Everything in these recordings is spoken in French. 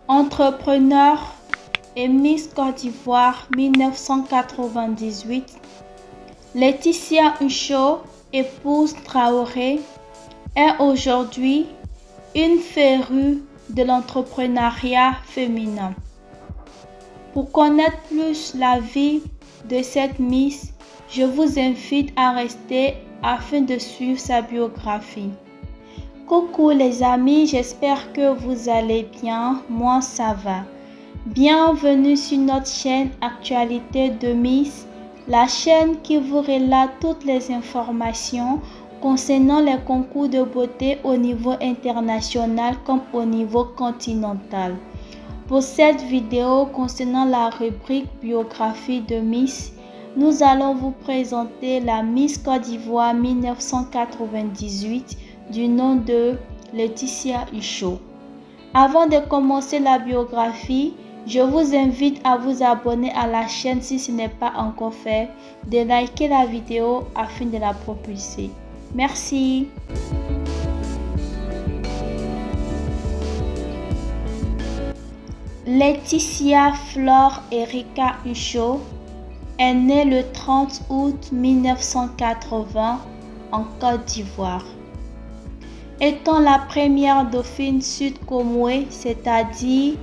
Entrepreneur et Miss Côte d'Ivoire 1998, Laetitia Ncho, épouse Traoré, est aujourd'hui une férue de l'entrepreneuriat féminin. Pour connaître plus la vie de cette Miss, je vous invite à rester afin de suivre sa biographie. Coucou les amis, j'espère que vous allez bien, moi ça va. Bienvenue sur notre chaîne Actualité de Miss, la chaîne qui vous relate toutes les informations concernant les concours de beauté au niveau international comme au niveau continental. Pour cette vidéo concernant la rubrique biographie de Miss, nous allons vous présenter la Miss Côte d'Ivoire 1998 du nom de Laetitia Ncho. Avant de commencer la biographie, je vous invite à vous abonner à la chaîne si ce n'est pas encore fait, de liker la vidéo afin de la propulser. Merci. Laetitia Flore Erika Ncho est née le 30 août 1980 en Côte d'Ivoire. Étant la première dauphine sud-comoé, c'est-à-dire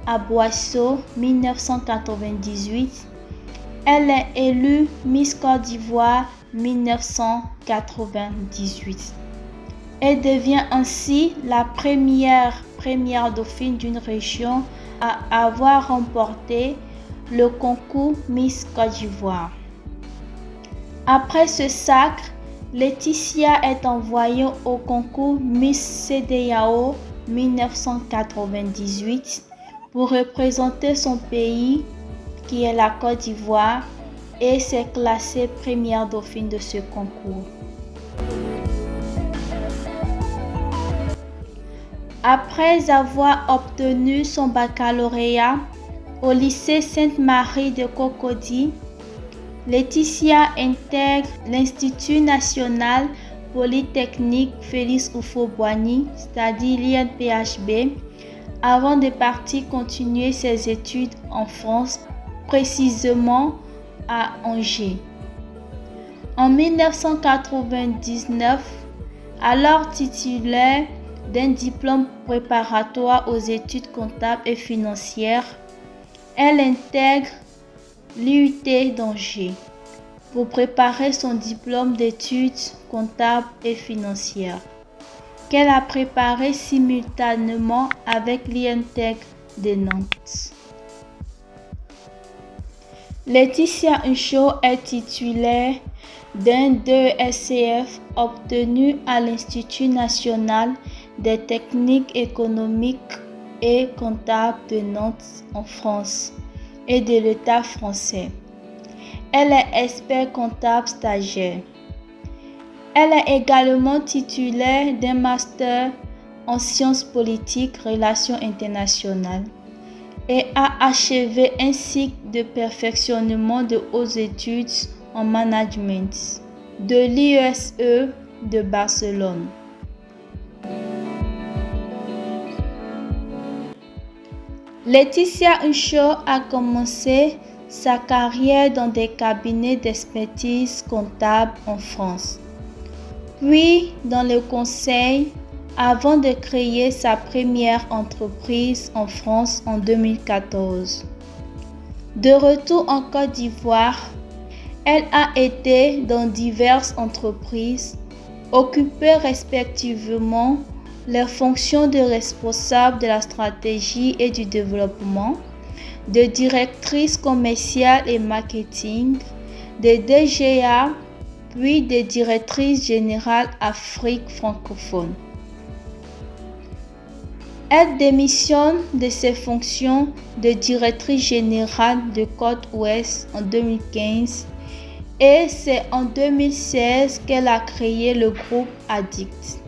à Boisseau 1998, elle est élue Miss Côte d'Ivoire 1998 et devient ainsi la première dauphine d'une région à avoir remporté le concours Miss Côte d'Ivoire. Après ce sacre, Laetitia est envoyée au concours Miss CEDEAO 1998 pour représenter son pays qui est la Côte d'Ivoire et s'est classée première dauphine de ce concours. Après avoir obtenu son baccalauréat au lycée Sainte-Marie de Cocody, Laetitia intègre l'Institut national polytechnique Félix Houphouët-Boigny, c'est-à-dire l'INPHB, avant de partir continuer ses études en France, précisément à Angers. En 1999, alors titulaire d'un diplôme préparatoire aux études comptables et financières, elle intègre l'IUT d'Angers pour préparer son diplôme d'études comptables et financières, qu'elle a préparé simultanément avec l'INTEC de Nantes. Laetitia Ncho est titulaire d'un DESCF obtenu à l'Institut national des techniques économiques et comptables de Nantes en France et de l'État français. Elle est expert comptable stagiaire. Elle est également titulaire d'un master en sciences politiques, relations internationales et a achevé un cycle de perfectionnement de hautes études en management de l'IESE de Barcelone. Laetitia Ncho a commencé sa carrière dans des cabinets d'expertise comptable en France, puis dans le conseil avant de créer sa première entreprise en France en 2014. De retour en Côte d'Ivoire, elle a été dans diverses entreprises, occupées respectivement les fonctions de responsable de la stratégie et du développement, de directrice commerciale et marketing, de DGA, puis de directrice générale Afrique francophone. Elle démissionne de ses fonctions de directrice générale de Côte-Ouest en 2015 et c'est en 2016 qu'elle a créé le groupe Addict,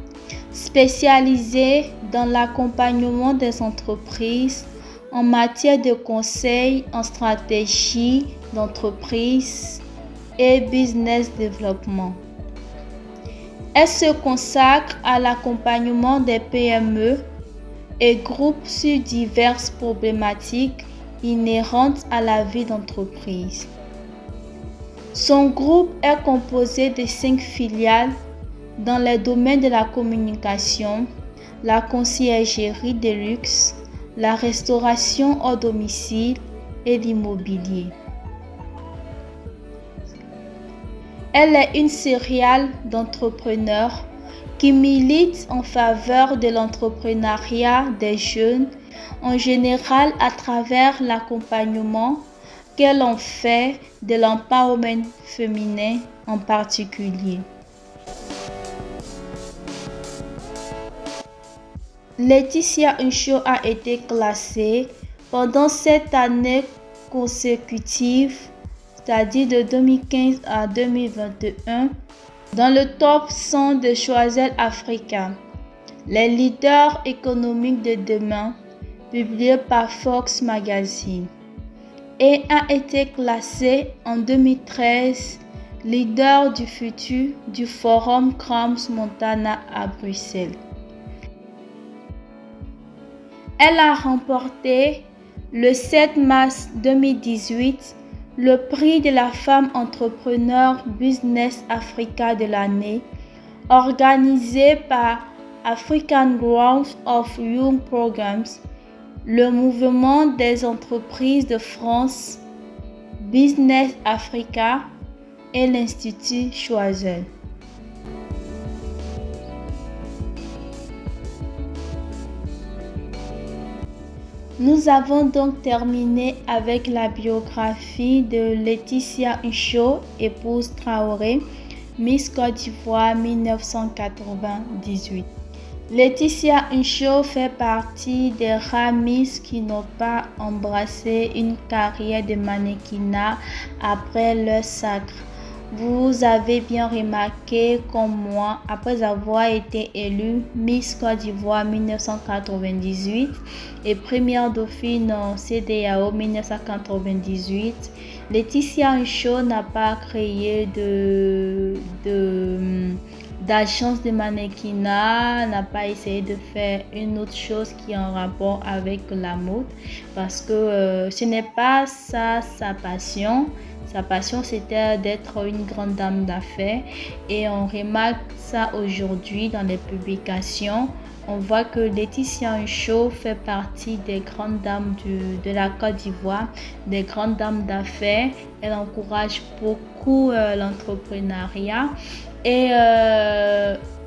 spécialisé dans l'accompagnement des entreprises en matière de conseil en stratégie d'entreprise et business développement. Elle se consacre à l'accompagnement des PME et groupe sur diverses problématiques inhérentes à la vie d'entreprise. Son groupe est composé de 5 filiales dans les domaines de la communication, la conciergerie de luxe, la restauration au domicile et l'immobilier. Elle est une serial d'entrepreneurs qui milite en faveur de l'entrepreneuriat des jeunes en général à travers l'accompagnement qu'elle en fait de l'empowerment féminin en particulier. Laetitia Nsho a été classée pendant 7 années consécutives, c'est-à-dire de 2015 à 2021, dans le top 100 de Choiseul Africa, les leaders économiques de demain, publié par Fox Magazine, et a été classée en 2013 leader du futur du Forum Crans-Montana à Bruxelles. Elle a remporté le 7 mars 2018 le prix de la femme entrepreneur Business Africa de l'année, organisé par African Growth of Young Programs, le mouvement des entreprises de France, Business Africa et l'Institut Choiseul. Nous avons donc terminé avec la biographie de Laetitia Nsho, épouse Traoré, Miss Côte d'Ivoire 1998. Laetitia Nsho fait partie des rares Miss qui n'ont pas embrassé une carrière de mannequinat après leur sacre. Vous avez bien remarqué, comme moi, après avoir été élue Miss Côte d'Ivoire 1998 et première dauphine en CEDEAO 1998, Laetitia Nsho n'a pas créé d'agence de mannequinat, n'a pas essayé de faire une autre chose qui est en rapport avec la mode parce que ce n'est pas ça sa passion. Sa passion, c'était d'être une grande dame d'affaires et on remarque ça aujourd'hui dans les publications. On voit que Laetitia Nsho fait partie des grandes dames de la Côte d'Ivoire, des grandes dames d'affaires. Elle encourage beaucoup l'entrepreneuriat et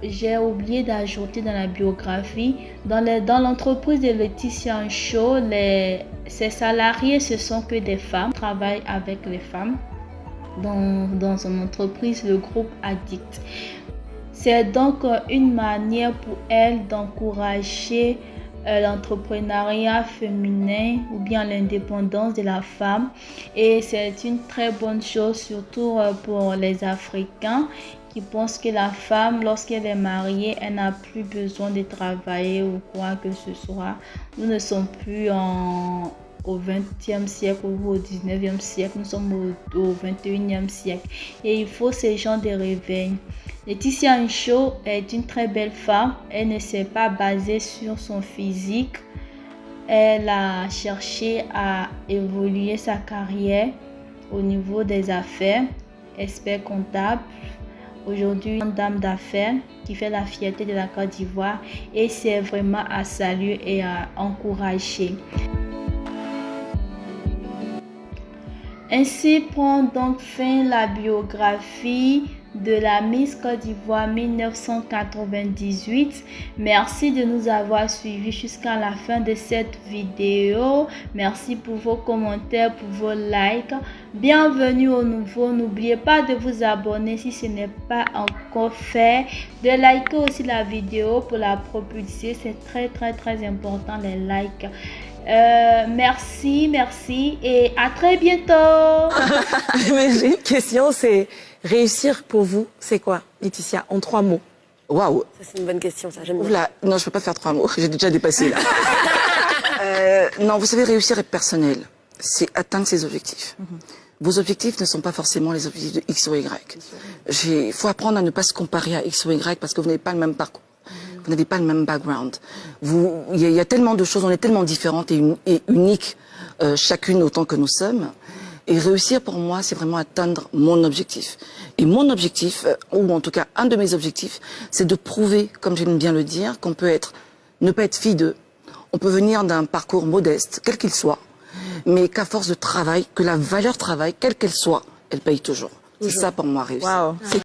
j'ai oublié d'ajouter dans la biographie, dans l'entreprise de Laetitia Nsho, ses salariés, ce sont que des femmes, travaillent avec les femmes dans son entreprise, le groupe Addict. C'est donc une manière pour elle d'encourager l'entrepreneuriat féminin ou bien l'indépendance de la femme et c'est une très bonne chose surtout pour les Africains qui pensent que la femme, lorsqu'elle est mariée, elle n'a plus besoin de travailler ou quoi que ce soit. Nous ne sommes plus au 20e siècle ou au 19e siècle, nous sommes au 21e siècle et il faut ces gens de réveil. Laetitia Nsho est une très belle femme, elle ne s'est pas basée sur son physique, elle a cherché à évoluer sa carrière au niveau des affaires, expert comptable. Aujourd'hui, une dame d'affaires qui fait la fierté de la Côte d'Ivoire et c'est vraiment à saluer et à encourager. Ainsi prend donc fin la biographie de la Miss Côte d'Ivoire 1998. Merci de nous avoir suivis jusqu'à la fin de cette vidéo. Merci pour vos commentaires, pour vos likes. Bienvenue aux nouveaux. N'oubliez pas de vous abonner si ce n'est pas encore fait. De liker aussi la vidéo pour la propulser. C'est très important les likes. Merci et à très bientôt. Mais j'ai une question, c'est réussir pour vous, c'est quoi, Laetitia, en 3 mots? Waouh. Ça, c'est une bonne question, ça, j'aime bien. Oula, non, je peux pas faire 3 mots, j'ai déjà dépassé là. Non, vous savez, réussir est personnel, c'est atteindre ses objectifs. Vos objectifs ne sont pas forcément les objectifs de X ou Y. Il faut apprendre à ne pas se comparer à X ou Y parce que vous n'avez pas le même parcours. Vous n'avez pas le même background. Il y a tellement de choses, on est tellement différentes et uniques, chacune autant que nous sommes. Et réussir pour moi, c'est vraiment atteindre mon objectif. Et mon objectif, ou en tout cas un de mes objectifs, c'est de prouver, comme j'aime bien le dire, qu'on peut ne pas être fille d'eux. On peut venir d'un parcours modeste, quel qu'il soit, mais qu'à force de travail, que la valeur travail, quelle qu'elle soit, elle paye toujours. C'est ça pour moi réussir. Wow, c'est